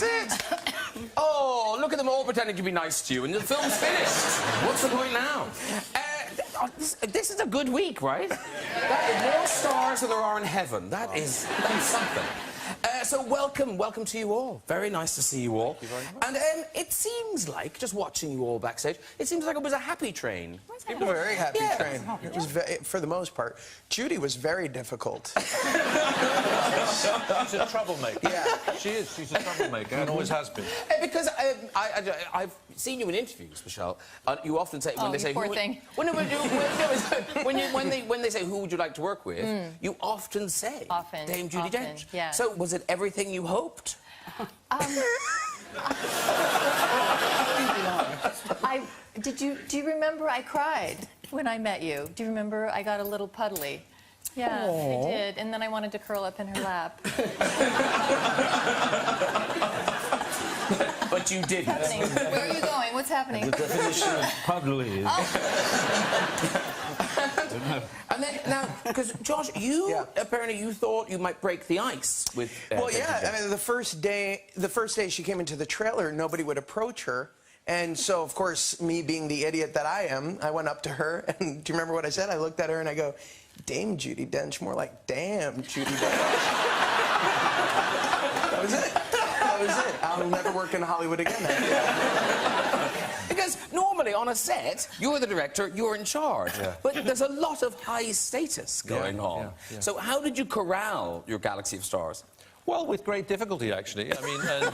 That's it. Oh, look at them all pretending to be nice to you, and the film's finished. What's the point now? This is a good week, right? More stars than there are in heaven. That's something. So welcome to you all. Very nice to see you all. Thank you very much. And it seems like, just watching you all backstage, it seems like it was a happy train. It was a very happy train. It was, for the most part. Judi was very difficult. She's a troublemaker. Yeah. She is. She's a troublemaker and always has been. Because I've seen you in interviews, Michelle. You often say when they say poor thing. When they say who would you like to work with, you often say Dame Judi Dench. Yeah. So was it everything you hoped? Do you remember I cried when I met you? Do you remember I got a little puddly? Yeah, I did. And then I wanted to curl up in her lap. But you didn't. Where are you going? What's happening? The definition of puddly is... And then, now, because, Josh, apparently you thought you might break the ice with... Well, yeah, I mean, the first day she came into the trailer, nobody would approach her. And so, of course, me being the idiot that I am, I went up to her, and do you remember what I said? I looked at her and I go, Dame Judi Dench, more like damn Judi Dench. That was it. That was it. I'll never work in Hollywood again. Because normally on a set, you're the director, you're in charge. Yeah. But there's a lot of high status going on. Yeah. So how did you corral your galaxy of stars? Well, with great difficulty, actually. I mean, and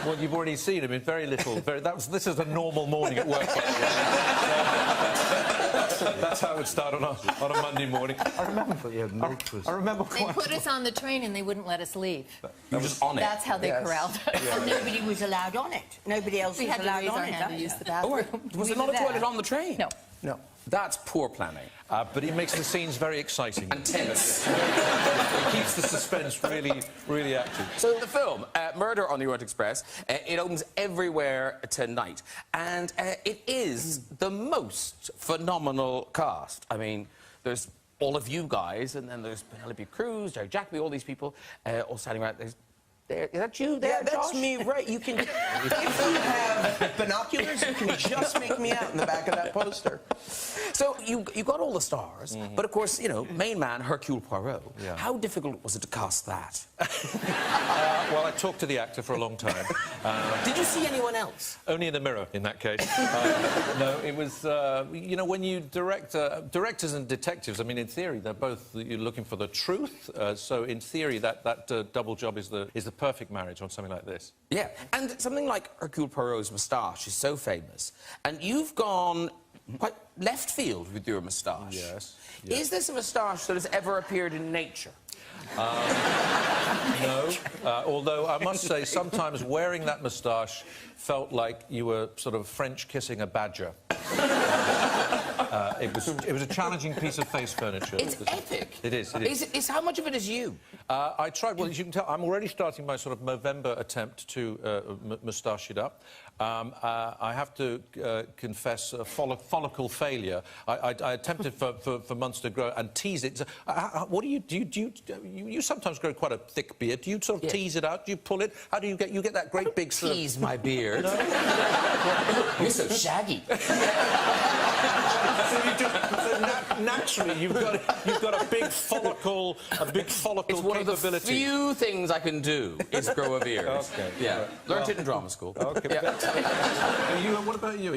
well, you've already seen. I mean, very little. This is a normal morning at work. That's how it would start on a Monday morning. I remember. I remember. They put us on the train and they wouldn't let us leave. You were just on it. That's how they corralled us. Yeah. And nobody was allowed on it. Nobody else was allowed on it. To use the bathroom. Was there not a toilet on the train? No. No. That's poor planning. But it makes the scenes very exciting. And tense. It keeps the suspense really, really active. So the film, Murder on the Orient Express, it opens everywhere tonight. And it is the most phenomenal cast. I mean, there's all of you guys, and then there's Penelope Cruz, Jerry Jacobi, all these people all standing around. Is that you there, Yeah, that's Josh? me, right. You can, if you have binoculars, you can just make me out in the back of that poster. So you got all the stars, but of course, you know, main man, Hercule Poirot. Yeah. How difficult was it to cast that? Well, I talked to the actor for a long time. Did you see anyone else? Only in the mirror, in that case. No, it was, you know, when you direct... directors and detectives, I mean, in theory, they're both you're looking for the truth. So in theory, that double job is the perfect marriage on something like this. Yeah, and something like Hercule Poirot's moustache is so famous, and you've gone quite left field with your moustache. Yes. Is this a moustache that has ever appeared in nature? No, although I must say sometimes wearing that moustache felt like you were sort of French kissing a badger. It was a challenging piece of face furniture. It's epic. It is. Is how much of it is you? I tried. Well, as you can tell, I'm already starting my sort of Movember attempt to moustache it up. I have to confess a follicle failure. I attempted for months to grow and tease it. So, what do you do? You sometimes grow quite a thick beard. Do you sort of tease it out? Do you pull it? How do you get that great big sort of... Tease my beard. No? You're so shaggy. Naturally, you've got a big follicle It's one capability. of the few things I can do is grow a beard. Okay. Yeah. Learned it in drama school. Okay. Yeah. What about you?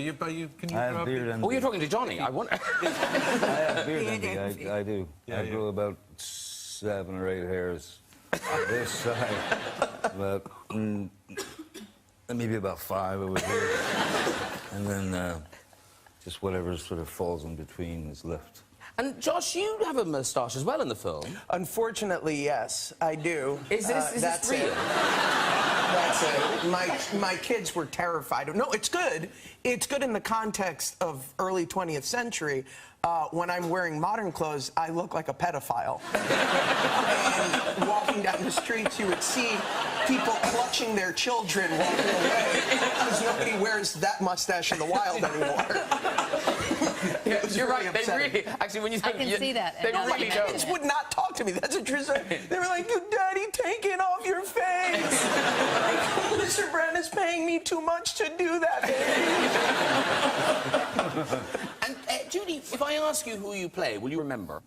Can you I have beard envy. Oh, you're talking to Johnny. I wonder. I have beard envy. I do. Yeah, I grow about 7 or 8 hairs on this side. About maybe about 5 over here, and then just whatever sort of falls in between is left. And Josh, you have a moustache as well in the film. Unfortunately, yes, I do. Is this real? That's it. My kids were terrified. No, it's good. It's good in the context of early 20th century. When I'm wearing modern clothes, I look like a pedophile. And walking down the streets, you would see people clutching their children walking away because nobody wears that mustache in the wild anymore. Yeah, you're right. They really, actually, when you I can see that. They really don't. Kids would not talk to me. That's a true story. They were like, "Daddy, take it off your face." Mr. much to do that, baby. And, Judi, if I ask you who you play, will you remember?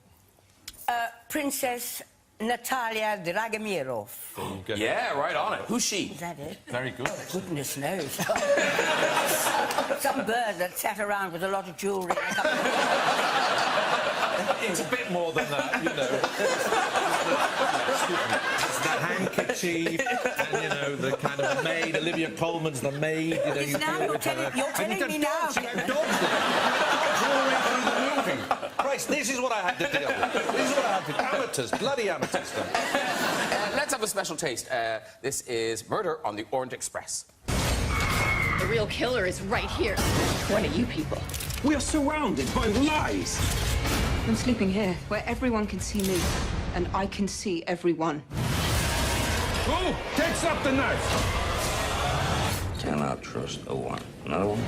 Princess Natalia Dragomirov. Yeah, right on it. Who's she? Is that it? Very good. Goodness knows. Some bird that sat around with a lot of jewellery. It's a bit more than that, you know. It's the handkerchief, and, you know, the kind of maid. Olivia Colman's the maid, you know. Now you're telling me now. Christ, this is what I had to deal with. This is what I had to... Amateurs, bloody amateurs. Let's have a special taste. This is Murder on the Orient Express. The real killer is right here. One of you people. We are surrounded by lies. I'm sleeping here, where everyone can see me, and I can see everyone. Who takes up the knife? Cannot trust no one. Another one?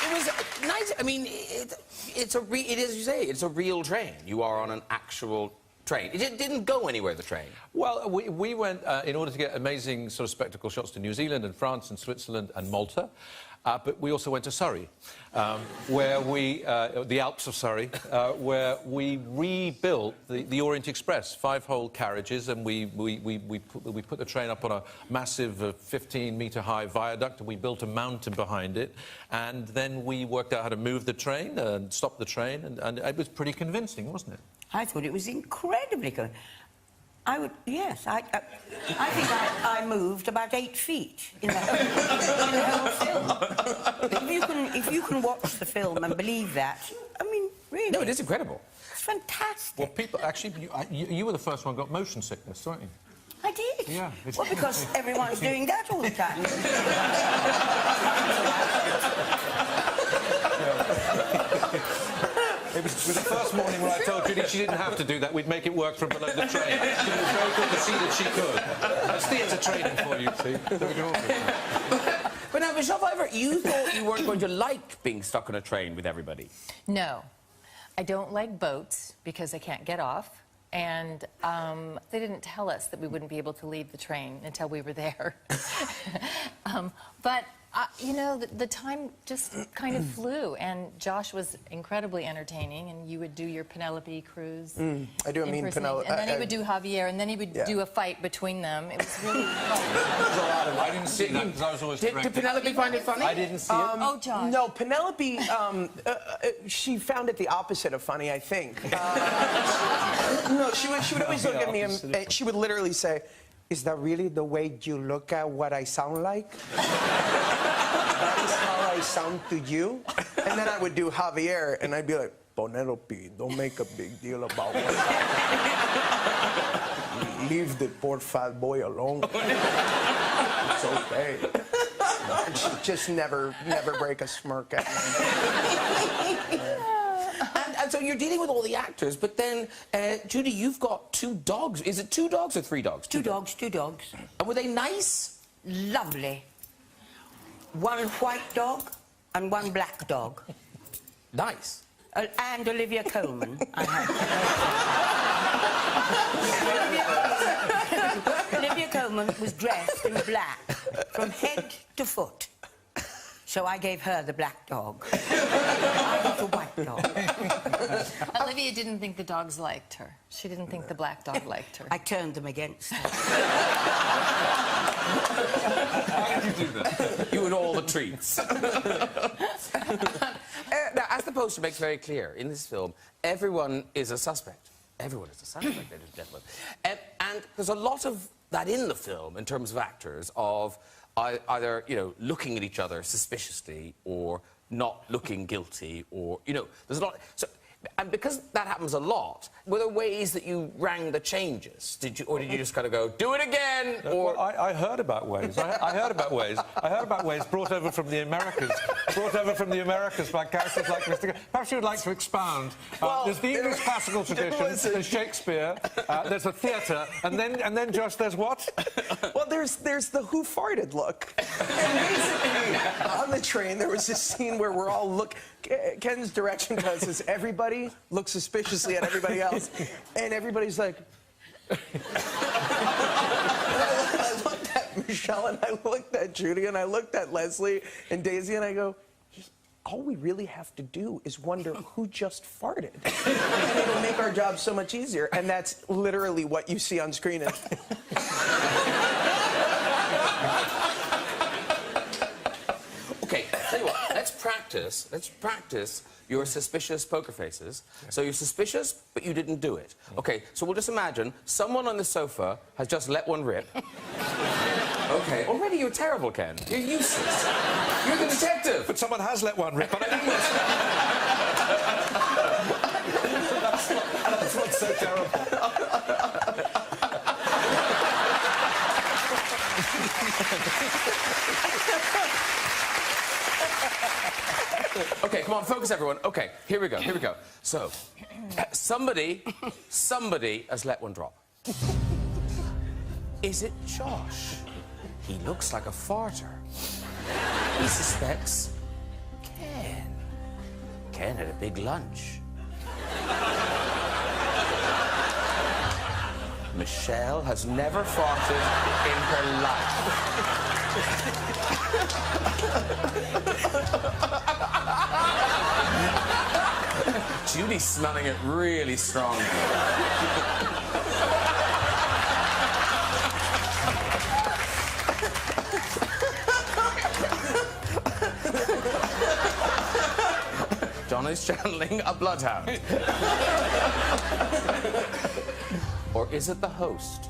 It was nice. I mean, it is, as you say, it's a real train. You are on an actual train. It didn't go anywhere, the train. Well, we went, in order to get amazing sort of spectacle shots, to New Zealand and France and Switzerland and Malta. But we also went to Surrey, where we, the Alps of Surrey, where we rebuilt the Orient Express, 5-hole carriages, and we put the train up on a massive 15-metre-high viaduct, and we built a mountain behind it, and then we worked out how to move the train and stop the train, and it was pretty convincing, wasn't it? I thought it was incredibly good. Yes, I think I moved about 8 feet in the whole film. If you can watch the film and believe that, I mean, really. No, it is incredible. It's fantastic. Well, people, actually, you were the first one who got motion sickness, weren't you? I did. Yeah. Well, because everyone's doing that all the time. It was the first morning when I told Judi she didn't have to do that. We'd make it work from below the train. It was very good to see that she could. That's theatre training for you, see. But now, Michelle Pfeiffer, you thought you weren't going to like being stuck on a train with everybody. No. I don't like boats because I can't get off. And they didn't tell us that we wouldn't be able to leave the train until we were there. But, you know, the time just kind of flew. And Josh was incredibly entertaining. And you would do your Penelope Cruz. I do a mean Penelope. And then he would do Javier. And then he would do a fight between them. It was really fun. I didn't see that because I was always directing. Did Penelope find it funny? I didn't see it. Oh, Josh. No, Penelope, she found it the opposite of funny, I think. No, she would always look at me and she would literally say, "Is that really the way you look at what I sound like? That is how I sound to you?" And then I would do Javier, and I'd be like, "Penelope, don't make a big deal about it. Leave the poor fat boy alone. It's okay." And she'd just never break a smirk at me. And so you're dealing with all the actors, but then, Judi, you've got 2 dogs. Is it 2 dogs or 3 dogs? Two dogs. And were they nice? Lovely. One white dog and one black dog. Nice. And Olivia Colman. Olivia Colman was dressed in black from head to foot. So I gave her the black dog. I got the white dog. Olivia didn't think the dogs liked her. She didn't think the black dog liked her. I turned them against her. How did you do that? You and all the treats. Now, as the poster makes very clear, in this film, everyone is a suspect. Everyone is a suspect, ladies and gentlemen. And there's a lot of that in the film, in terms of actors, of either, you know, looking at each other suspiciously or not looking guilty, or, you know, there's a lot. So, and because that happens a lot, were there ways that you rang the changes? Did you just kind of go, do it again? Or Well, I heard about ways. I heard about ways. I heard about ways brought over from the Americas. Brought over from the Americas by characters like Mr. Perhaps you would like to expound. There's the English classical tradition. There's Shakespeare. There's a theatre, and then Josh, there's what? Well, there's the who farted look. And basically, on the train, there was this scene where we're all Ken's direction to us is everybody looks suspiciously at everybody else, and everybody's like... I looked at Michelle, and I looked at Judi, and I looked at Leslie and Daisy, and I go, all we really have to do is wonder who just farted. And it'll make our job so much easier. And that's literally what you see on screen. Okay, tell you what, let's practice your suspicious poker faces. So you're suspicious, but you didn't do it. Okay, so we'll just imagine someone on the sofa has just let one rip. Okay, already you're terrible, Ken. You're useless. You're the detective. But someone has let one rip, but I didn't That's what's so terrible. Okay, come on, focus, everyone. Okay, here we go. So, somebody has let one drop. Is it Josh? He looks like a farter. He suspects Ken. Ken had a big lunch. Michelle has never farted in her life. Judy's smelling it really strong. John is channeling a bloodhound. Or is it the host?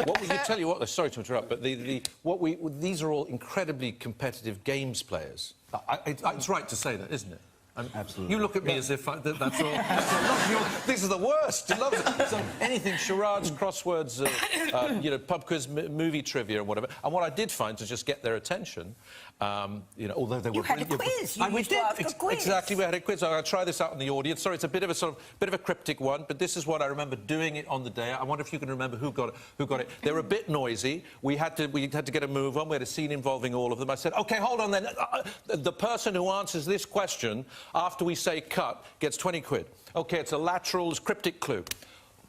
What would you tell you what? Sorry to interrupt, but these are all incredibly competitive games players. It's right to say that, isn't it? Absolutely. You look at me as if that's all. These are the worst. You love it. So anything, charades, crosswords, you know, pub quiz, movie trivia, and whatever. And what I did find to just get their attention, you know, although they were. You had a quiz. You we used to did ask a quiz. Exactly. We had a quiz. I'll try this out in the audience. Sorry, it's a bit of a cryptic one, but this is what I remember doing it on the day. I wonder if you can remember who got it. They were a bit noisy. We had to get a move on. We had a scene involving all of them. I said, OK, hold on then. The person who answers this question after we say cut gets 20 quid. OK, it's a lateral cryptic clue.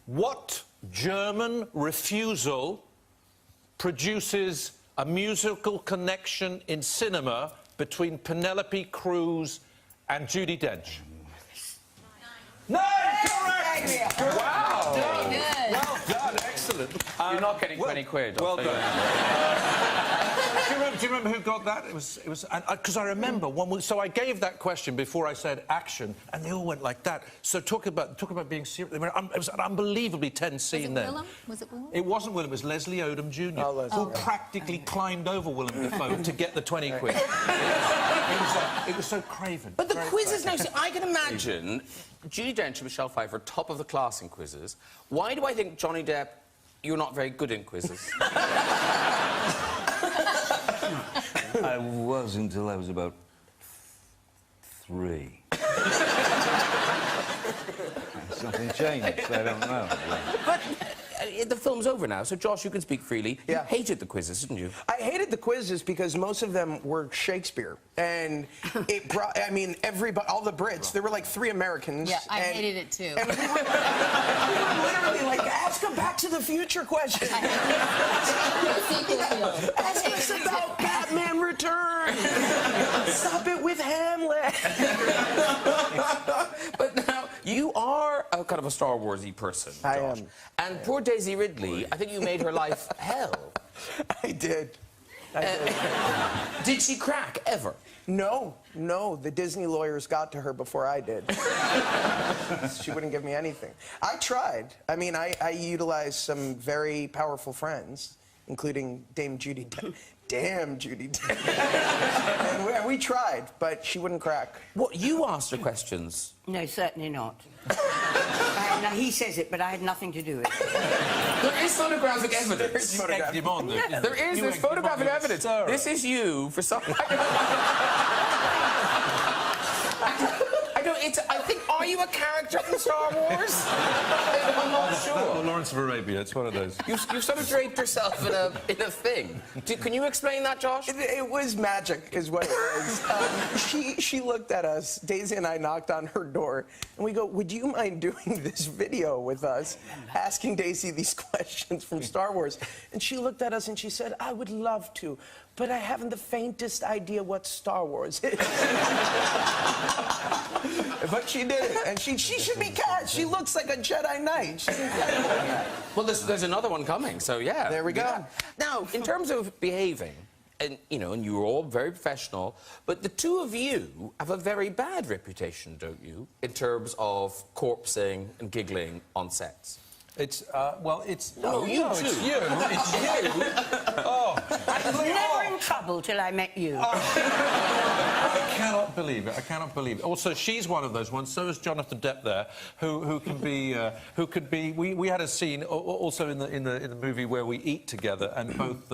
What German refusal produces a musical connection in cinema between Penelope Cruz and Judi Dench? Nine! Correct! Wow! Good. Well done, excellent. You're not getting 20 quid. Well done. Do you remember who got that? It was because I remember so I gave that question before I said action, and they all went like that. So talk about being serious. It was an unbelievably tense scene then. Was it Willem? It wasn't Willem. It was Leslie Odom Jr. Who practically climbed over Willem Dafoe to get the 20 quid. It was so craven. But the quizzes now, see, I can imagine Judi Dench and Michelle Pfeiffer, top of the class in quizzes. Why do I think, Johnny Depp, you're not very good in quizzes? I was until I was about 3. Something changed, I don't know. But the film's over now, so Josh, you can speak freely. Yeah. You hated the quizzes, didn't you? I hated the quizzes because most of them were Shakespeare. And it brought, I mean, everybody, all the Brits, there were like 3 Americans. Yeah, I hated it too. And we were literally like, ask a Back to the Future question. Ask us about Batman Returns. Stop it with Hamlet. But now, you are a kind of a Star Wars-y person, Josh. I am. And poor Daisy Ridley, I think you made her life hell. I did. Did she crack, ever? No, the Disney lawyers got to her before I did. She wouldn't give me anything. I tried. I mean, I utilized some very powerful friends, including Dame Judi Dench. Damn, Judi Dench. And we tried, but she wouldn't crack. What, you asked her questions? No, certainly not. Now, he says it, but I had nothing to do with it. There is photographic evidence. There's photographic evidence. This is you for some... I think, are you a character in Star Wars? I'm not sure. Well, Lawrence of Arabia, it's one of those. You sort of draped yourself in a thing. Can you explain that, Josh? It was magic, is what it was. She looked at us. Daisy and I knocked on her door, and we go, "Would you mind doing this video with us?" Asking Daisy these questions from Star Wars, and she looked at us and she said, "I would love to, but I haven't the faintest idea what Star Wars is." But she did it, and she should be cast. She looks like a Jedi Knight. She's incredible. Well, there's another one coming, so yeah. There we go. Yeah. Now, in terms of behaving, and you were all very professional, but the two of you have a very bad reputation, don't you, in terms of corpsing and giggling on sets? It's, well, it's... No, you too. It's you. It's you. Oh. I was never in trouble till I met you. I cannot believe it. I cannot believe it. Also, she's one of those ones. So is Jonathan Depp there, who can be. We had a scene also in the movie where we eat together, and both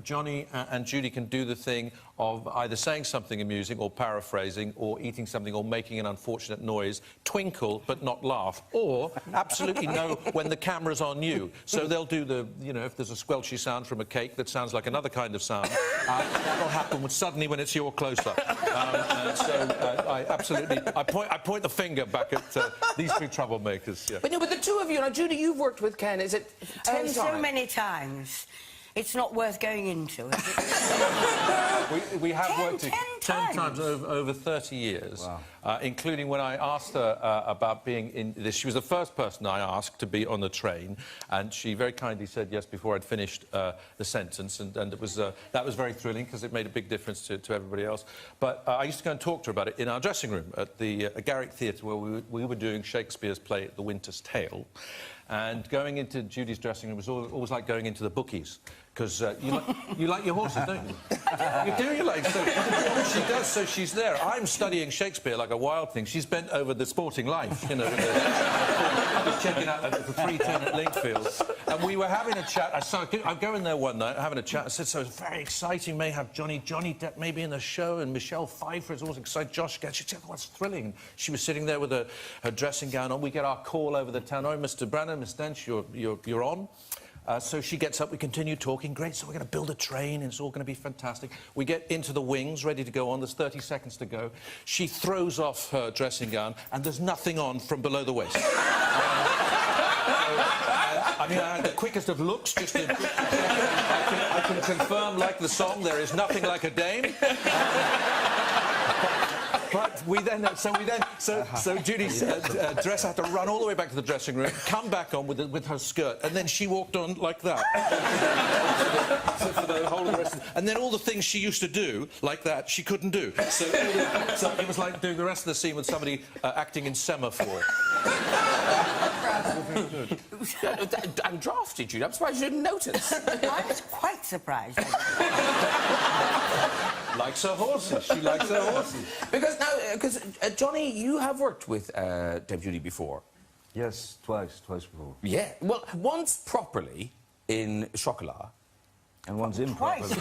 Johnny and Judi can do the thing of either saying something amusing or paraphrasing or eating something or making an unfortunate noise, twinkle but not laugh, or absolutely know when the camera's on you. So they'll do the, if there's a squelchy sound from a cake that sounds like another kind of sound, that'll happen suddenly when it's your close-up. I absolutely, I point the finger back at these two troublemakers. Yeah. But the two of you, now, Judi, you've worked with Ken, is it 10 times? So many times. It's not worth going into, is it? we have worked 10 times over 30 years, wow. Including when I asked her about being in this. She was the first person I asked to be on the train, and she very kindly said yes before I'd finished the sentence, and it was, that was very thrilling because it made a big difference to everybody else. But I used to go and talk to her about it in our dressing room at the Garrick Theatre, where we were doing Shakespeare's play The Winter's Tale. And going into Judi's dressing room was always like going into the bookies, because you like your horses, don't you? You do, you like. So she does, so she's there. I'm studying Shakespeare like a wild thing. She's bent over the Sporting Life, just checking out the 3:10 at Linkfield. And we were having a chat. I go in there one night, having a chat. I said, so it's very exciting. May have Johnny Depp maybe in the show, and Michelle Pfeiffer is always exciting. Josh Gad. She said, oh, that's thrilling. She was sitting there with her dressing gown on. We get our call over the town. Oh, Mr. Branagh, Miss Dench, you're on. So she gets up, we continue talking. Great, so we're going to build a train, and it's all going to be fantastic. We get into the wings, ready to go on. There's 30 seconds to go. She throws off her dressing gown, and there's nothing on from below the waist. I mean, I had the quickest of looks, just to... I can confirm, like the song, there is nothing like a dame. But so Judi's dress had to run all the way back to the dressing room, come back on with her skirt, and then she walked on like that. For the whole of the rest and then all the things she used to do, like that, she couldn't do. So it was like doing the rest of the scene with somebody acting in semaphore. I'm drafty, Judi. I'm surprised you didn't notice. I was quite surprised. Likes her horses. She likes her horses. Because Johnny, you have worked with Deb Judi before. Yes, twice before. Yeah. Well, once properly in Chocolat. And once improperly.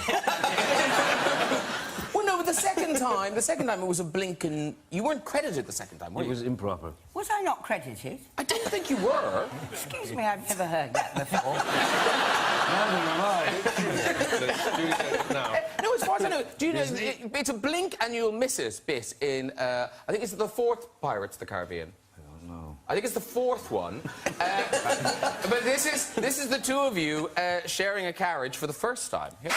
Well, no, but the second time it was a blink, and you weren't credited the second time, were you? It was improper. Was I not credited? I don't think you were. Excuse me, I've never heard that before. No, as far as I know, do you know, it's a blink and you'll miss it bit in, I think it's the 4th Pirates of the Caribbean. I don't know. I think it's the 4th one. But this is the two of you sharing a carriage for the first time. Here.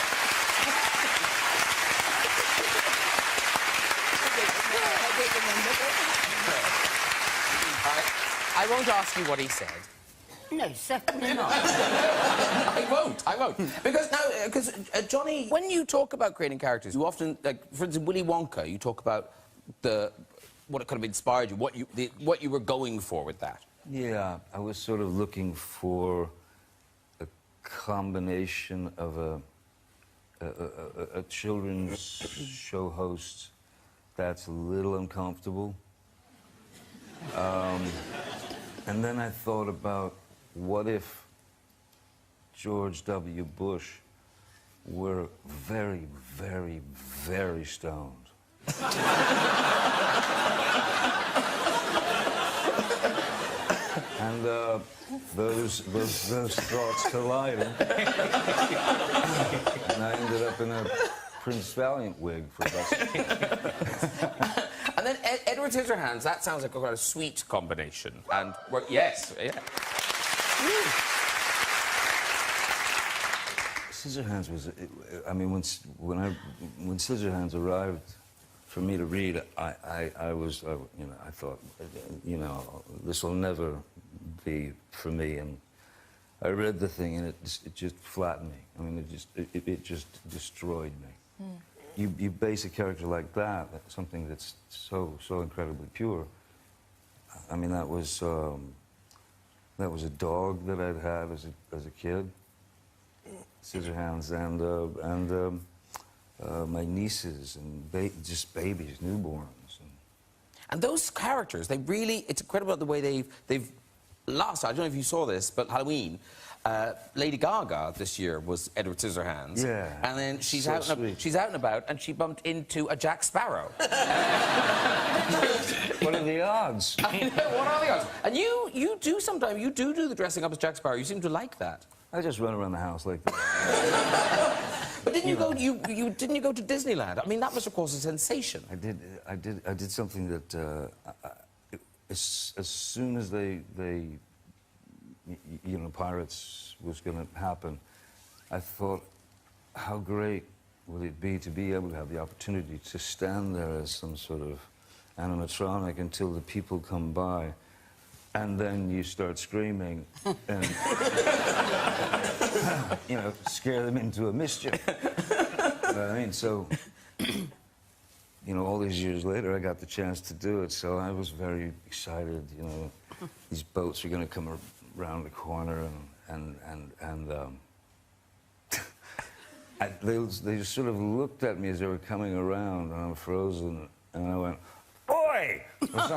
I won't ask you what he said. No, certainly not. I won't. Because Johnny, when you talk about creating characters, you often, like, for instance, Willy Wonka, you talk about what it could have inspired you, what you were going for with that. Yeah, I was sort of looking for a combination of a children's show host that's a little uncomfortable. And then I thought about, what if George W. Bush were very, very, very stoned? those thoughts collided. And I ended up in a Prince Valiant wig for about 6 months. And then Edward Scissorhands, that sounds like quite a sweet combination. And, yes, yeah. Scissorhands was, I mean, when Scissorhands arrived for me to read, I was, you know, I thought, you know, this will never be for me. And I read the thing, and it just flattened me. I mean, it just destroyed me. You base a character like that, something that's so incredibly pure. I mean, that was a dog that I'd had as a kid, Scissorhands, and my nieces and just babies, newborns. And those characters, they really, it's incredible the way they've last, I don't know if you saw this, but Halloween, Lady Gaga this year was Edward Scissorhands. Yeah. And then she's So out and about, and she bumped into a Jack Sparrow. What are the odds? I know, what are the odds? And you do sometimes, you do the dressing up as Jack Sparrow. You seem to like that. I just run around the house like that. But didn't you go? Didn't you go to Disneyland? I mean, that must of course a sensation. I did something that as soon as they you know, Pirates was going to happen, I thought, how great would it be to be able to have the opportunity to stand there as some sort of animatronic until the people come by, and then you start screaming and you know, scare them into a mischief. You know what I mean? So, you know, all these years later, I got the chance to do it, so I was very excited. You know, these boats were going to come around the corner, and they just sort of looked at me as they were coming around, and I'm frozen, and I went, "Oi!" What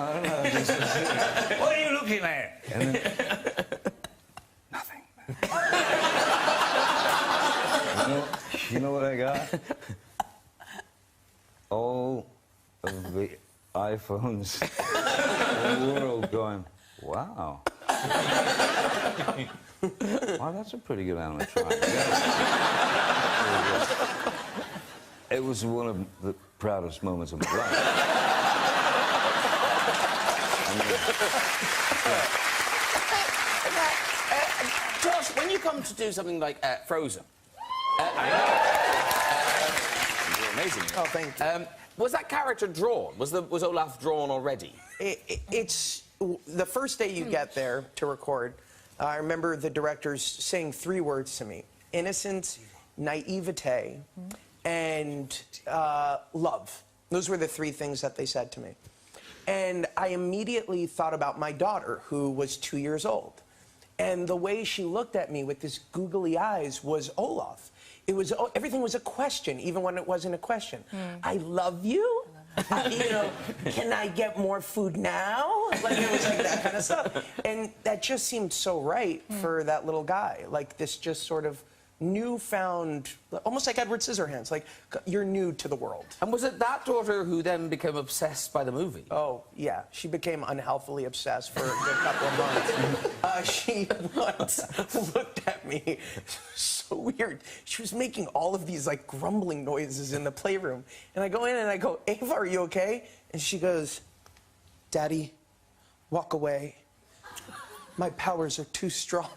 are you looking at? And then, nothing. You know what I got? All of the iPhones in the world going, wow. Wow, that's a pretty good animatronic. It was one of the proudest moments of my life. Josh, when you come to do something like Frozen, you're amazing. Oh, thank you. Was that character drawn? Was Olaf drawn already? It's the first day you get there to record. I remember the directors saying 3 words to me: innocence, naivete, and love. Those were the 3 things that they said to me. And I immediately thought about my daughter, who was 2 years old. And the way she looked at me with this googly eyes was Olaf. It was, everything was a question, even when it wasn't a question. I love you. You know, can I get more food now? Like, it was like that kind of stuff. And that just seemed so right for that little guy. Like, this just sort of newfound, almost like Edward Scissorhands, like, you're new to the world. And was it that daughter who then became obsessed by the movie? Oh, yeah. She became unhealthily obsessed for a good couple of months. She once looked at me, so weird. She was making all of these, like, grumbling noises in the playroom. And I go in and I go, "Ava, are you okay?" And she goes, "Daddy, walk away. My powers are too strong."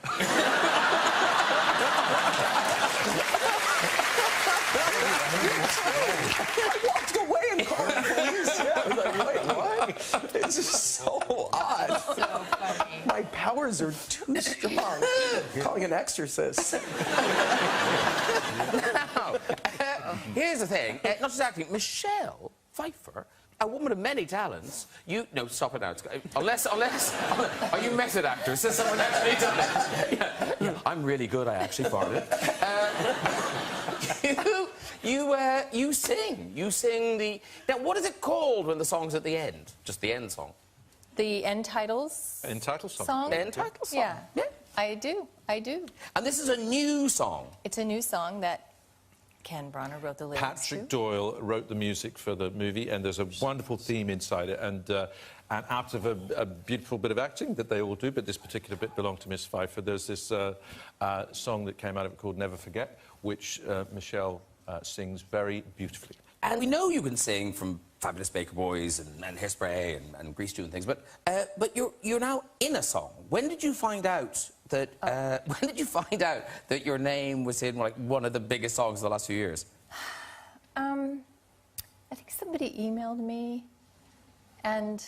I walked away and called the police. Yeah, I was like, wait, what? It's just so odd. So funny. My powers are too strong. Calling an exorcist. Now, here's the thing. Not just acting. Michelle Pfeiffer, a woman of many talents. No, stop it now. Unless, are you method actors? Has someone actually done it? Yeah, I'm really good. I actually farted. You sing. You sing the. Now, what is it called when the song's at the end? Just the end song. The end titles. End title song. Song? The end title song. Yeah. I do. And this is a new song. It's a new song that Ken Branagh wrote the lyrics Patrick to. Doyle wrote the music for the movie, and there's a wonderful theme inside it. And And out of a beautiful bit of acting that they all do, but this particular bit belonged to Miss Pfeiffer, there's this song that came out of it called Never Forget, which Michelle sings very beautifully. And we know you can sing from Fabulous Baker Boys and Hairspray and Grease Stew and things, but you're now in a song. When did you find out that your name was in like one of the biggest songs of the last few years? I think somebody emailed me, and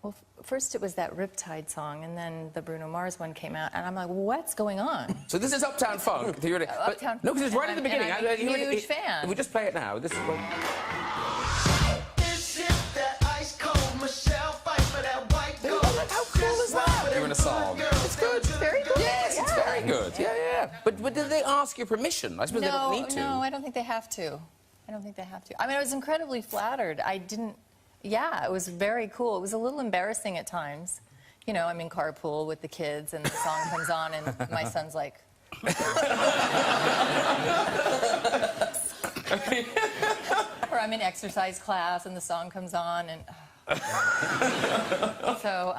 well, first it was that Riptide song, and then the Bruno Mars one came out, and I'm like, what's going on? So this is Uptown Funk. Uptown No, because it's right at the beginning. I'm a huge fan. If we just play it now. This is what... How cool is that? You're in a song. It's good. It's very good. Yes, it's very good. Yeah. But did they ask your permission? I suppose they don't need to. No, I don't think they have to. I don't think they have to. I mean, I was incredibly flattered. Yeah, it was very cool. It was a little embarrassing at times. You know, I'm in carpool with the kids, and the song comes on, and my son's like... Or I'm in exercise class, and the song comes on, and... So,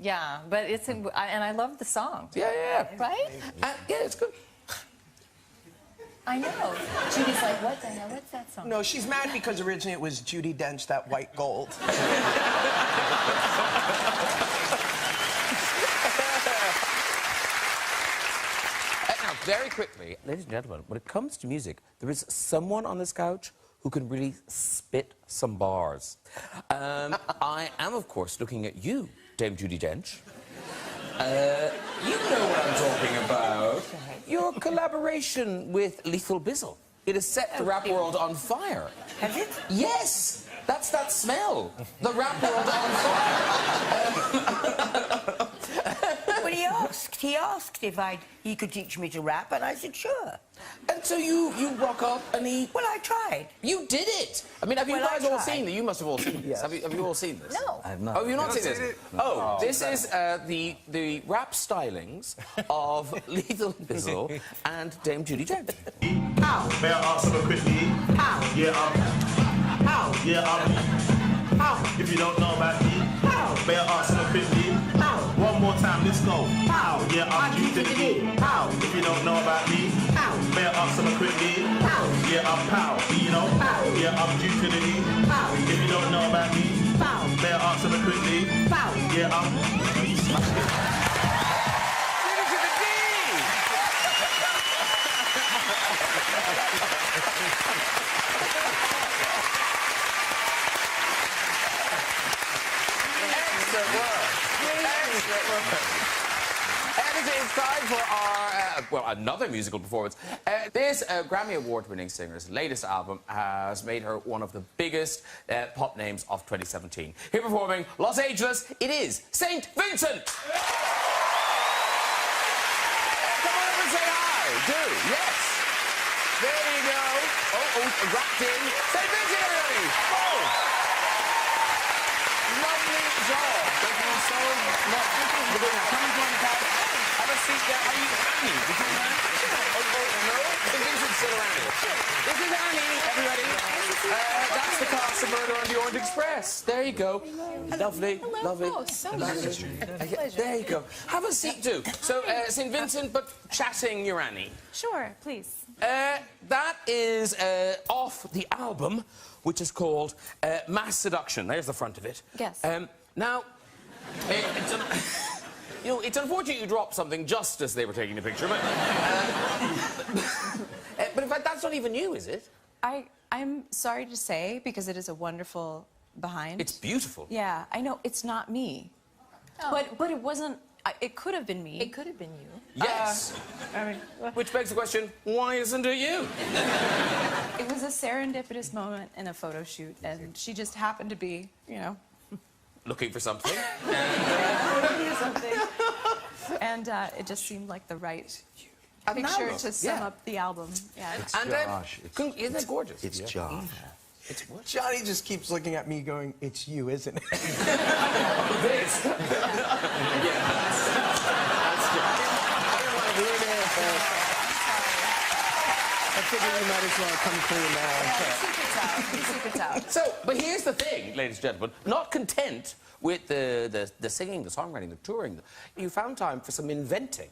yeah, but and I love the song. Yeah. Right? Yeah, it's good. I know. Judy's like, what the hell? What's that song? No, she's mad because originally it was Judi Dench, That White Gold. Now, very quickly, ladies and gentlemen, when it comes to music, there is someone on this couch who can really spit some bars. I am, of course, looking at you, Dame Judi Dench. You know what I'm talking about. Your collaboration with Lethal Bizzle. It has set the rap world on fire. Has it? Yes! That's that smell. The rap world on fire. Well, he asked if he could teach me to rap, and I said, sure. And so you rock up and he... Well, I tried. You did it! I mean, have you guys all seen this? You must have all seen this. Yes. Have you all seen this? No. I have not. Oh, you've not seen this? Oh, this is the rap stylings of Lethal Bizzle and Dame Judi Dench. How? May I ask them quickly? How? Yeah, How? yeah, How? if you don't know about me, How? may I ask them quickly? How? One more time, let's go. How? Yeah, I'm due to the E. How? If you don't know about me, How? may I ask them quickly? How? Yeah, I'm pow, you know? How? Yeah, I'm due to the E. How? If you don't know about me, How? may I ask them quickly? How? Yeah, I'm... Excellent work. And it's time for our, another musical performance. This Grammy Award-winning singer's latest album has made her one of the biggest pop names of 2017. Here performing Los Ageless, it is St. Vincent! Come on over and say hi. Do, yes. There you go. Wrapped in. St. Vincent, everybody! Oh! Lovely job. Thank you so much. Come and join the couch. Have a seat there. Are you Annie? Did you know that? No? St. Vincent's still around here. This is Annie, everybody. That's the cast of Murder on the Orient Express. There you go. Lovely, lovely. Oh, so nice. There you go. Have a seat, too. So, St. Vincent, but chatting, you're Annie. Sure, please. That is off the album, which is called Mass Seduction. There's the front of it. Yes. Now, it's unfortunate you dropped something just as they were taking the picture, but in fact, that's not even you, is it? I'm sorry to say, because it is a wonderful behind. It's beautiful. Yeah, I know, it's not me. Oh. But it wasn't... It could have been me. It could have been you. Yes. Which begs the question, why isn't it you? It was a serendipitous moment in a photo shoot, and she just happened to be, you know... Looking for something. And it just seemed like the right picture to sum up the album. Yeah. And Josh. isn't it gorgeous? It's Josh. It's what? Johnny just keeps looking at me going, it's you, isn't it? This. That's I figured you might as well come clean now. secret's out. So, but here's the thing, ladies and gentlemen. Not content with the singing, the songwriting, the touring, you found time for some inventing.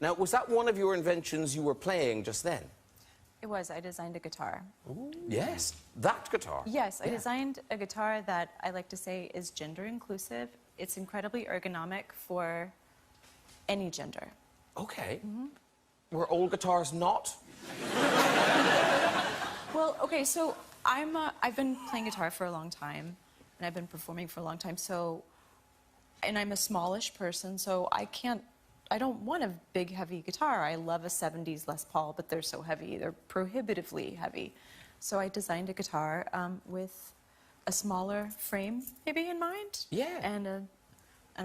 Now, was that one of your inventions you were playing just then? It was. I designed a guitar. Ooh, yes, that guitar. Yes, I designed a guitar that I like to say is gender inclusive. It's incredibly ergonomic for any gender. Okay. Were old guitars not? Well, okay, so I've been playing guitar for a long time, and I've been performing for a long time, and I'm a smallish person, so I don't want a big, heavy guitar. I love a 70s Les Paul, but they're so heavy. They're prohibitively heavy. So I designed a guitar with a smaller frame, maybe, in mind. Yeah. And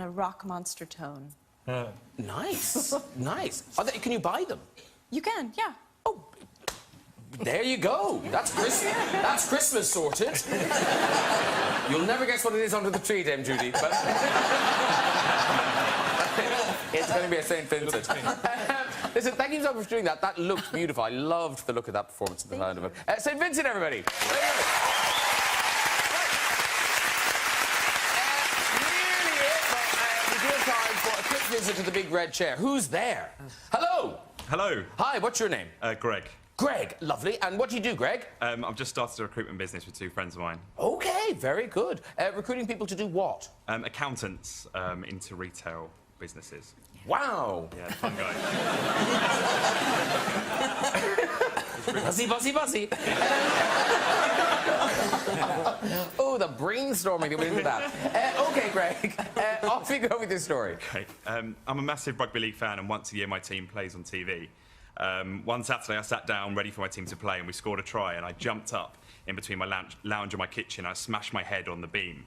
a rock monster tone. Nice, nice. Can you buy them? You can, yeah. Oh, there you go. That's Christmas sorted. You'll never guess what it is under the tree, Dame Judi, but... It's going to be a St. Vincent. Listen, thank you so much for doing that. That looked beautiful. I loved the look of that performance and the sound of it. St. Vincent, everybody. Nearly it, but we do have time for a quick visit to the big red chair. Who's there? Hello. Hello. Hi, what's your name? Greg. Greg, lovely. And what do you do, Greg? I've just started a recruitment business with two friends of mine. OK, very good. Recruiting people to do what? Accountants into retail businesses. Wow. Yeah, fun guy. Buzzy, buzzy, buzzy. Oh, the brainstorming that went into that. OK, Greg, off you go with your story. Okay. I'm a massive rugby league fan, and once a year my team plays on TV. One Saturday I sat down ready for my team to play, and we scored a try, and I jumped up in between my lounge and my kitchen. I smashed my head on the beam.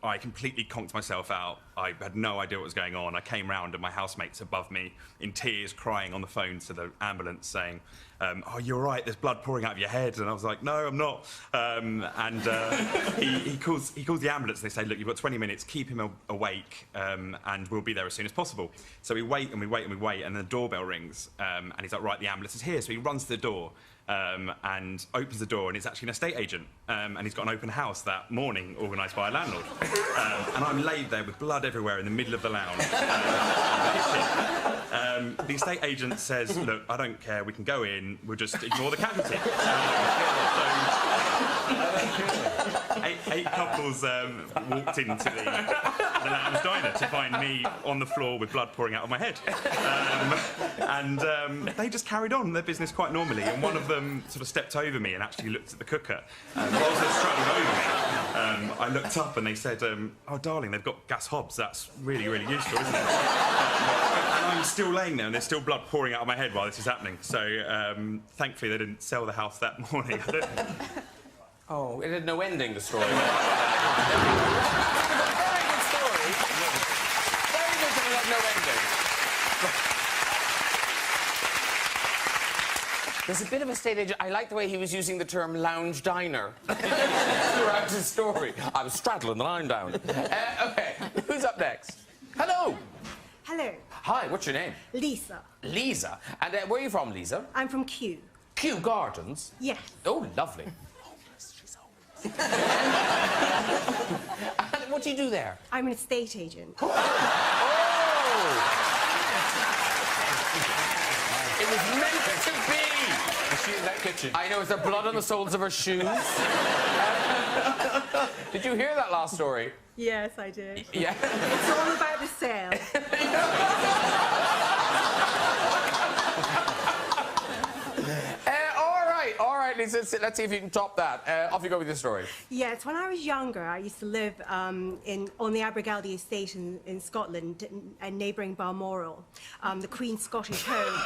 I completely conked myself out. I had no idea what was going on. I came round and my housemate's above me in tears, crying on the phone to the ambulance saying, oh, you're right, there's blood pouring out of your head. And I was like, no, I'm not. He calls the ambulance and they say, look, you've got 20 minutes, keep him awake and we'll be there as soon as possible. So we wait and we wait and we wait, and the doorbell rings and he's like, right, the ambulance is here. So he runs to the door and opens the door, and it's actually an estate agent, and he's got an open house that morning organised by a landlord. And I'm laid there with blood everywhere in the middle of the lounge. The estate agent says, look, I don't care, we can go in, we'll just ignore the casualty. Eight couples walked into the lounge diner to find me on the floor with blood pouring out of my head. They just carried on their business quite normally, and one of them sort of stepped over me and actually looked at the cooker. Whilst they strutting over me, I looked up and they said, oh, darling, they've got gas hobs. That's really, really useful, isn't it? And I'm still laying there, and there's still blood pouring out of my head while this is happening. So, thankfully, they didn't sell the house that morning. Oh, it had no ending, the story. Very good story. Very good, but it had no ending. There's a bit of a state agent. I like the way he was using the term lounge diner throughout his story. I was straddling the line down. OK, who's up next? Hello. Hello. Hi, what's your name? Lisa. Lisa. And where are you from, Lisa? I'm from Kew. Kew Gardens? Yes. Oh, lovely. She's homeless. And what do you do there? I'm an estate agent. Oh! It was meant to be! Was she in that kitchen? I know, is there blood on the soles of her shoes? Did you hear that last story? Yes, I did. Yeah? It's all about the sale. All right, Lisa, let's see if you can top that. Off you go with your story. Yes, when I was younger, I used to live on the Abergeldy estate in Scotland, and neighbouring Balmoral, the Queen's Scottish home.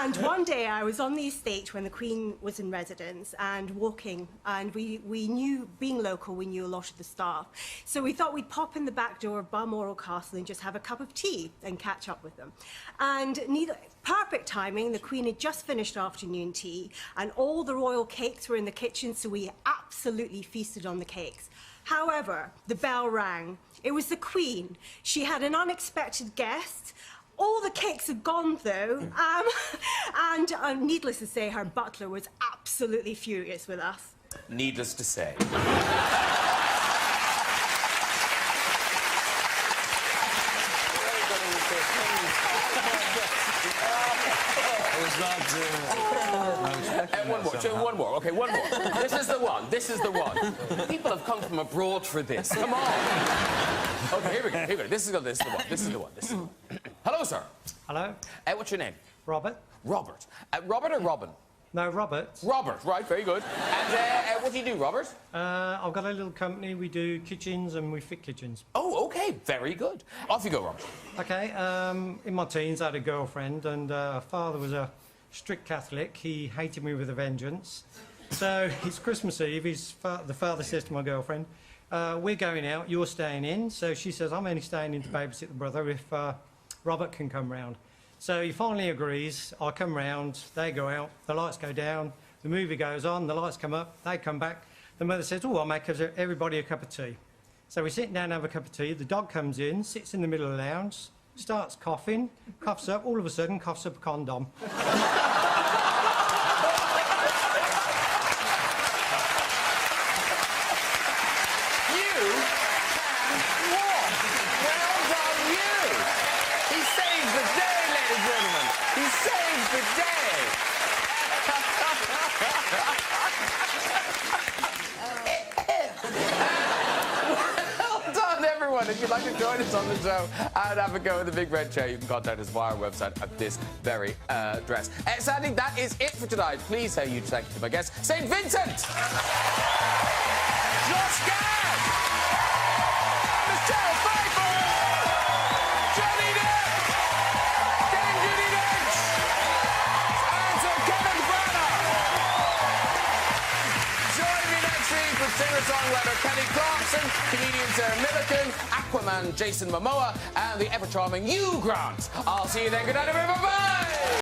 And one day I was on the estate when the Queen was in residence and walking, and we knew, being local, we knew a lot of the staff. So we thought we'd pop in the back door of Balmoral Castle and just have a cup of tea and catch up with them. And perfect timing, the Queen had just finished afternoon tea and all the royal cakes were in the kitchen, so we absolutely feasted on the cakes. However, the bell rang. It was the Queen. She had an unexpected guest. All the kicks had gone, though. And needless to say, her butler was absolutely furious with us. Needless to say. One more. Okay, one more. This is the one. This is the one. People have come from abroad for this. Come on. Okay, here we go. Here we go. This is the one. This is the one. This is the one. Hello, sir. Hello. What's your name? Robert. Robert. Robert or Robin? No, Robert. Robert, right, very good. And what do you do, Robert? I've got a little company. We do kitchens and we fit kitchens. Oh, OK, very good. Off you go, Robert. OK, in my teens, I had a girlfriend, and her father was a strict Catholic. He hated me with a vengeance. So it's Christmas Eve. The father says to my girlfriend, we're going out, you're staying in. So she says, I'm only staying in to babysit the brother if Robert can come round. So he finally agrees. I come round, they go out, the lights go down, the movie goes on, the lights come up, they come back. The mother says, oh, I'll make everybody a cup of tea. So we sit down and have a cup of tea. The dog comes in, sits in the middle of the lounge, starts coughing, coughs up, all of a sudden coughs up a condom. If you'd like to join us on the show and have a go at the Big Red Chair, you can contact us via our website at this very address. Sadly, that is it for tonight. Please say a huge thank you to my guests, St. Vincent, Josh Gad, Michelle Pfeiffer, Judi Dench, Dame Judi Dench, and Sir Kenneth Branagh. Join me next week with singer-songwriter Kelly Clarkson, comedian Sarah Millican, Aquaman Jason Momoa, and the ever-charming Hugh Grant. I'll see you then. Good night, everybody. Bye-bye.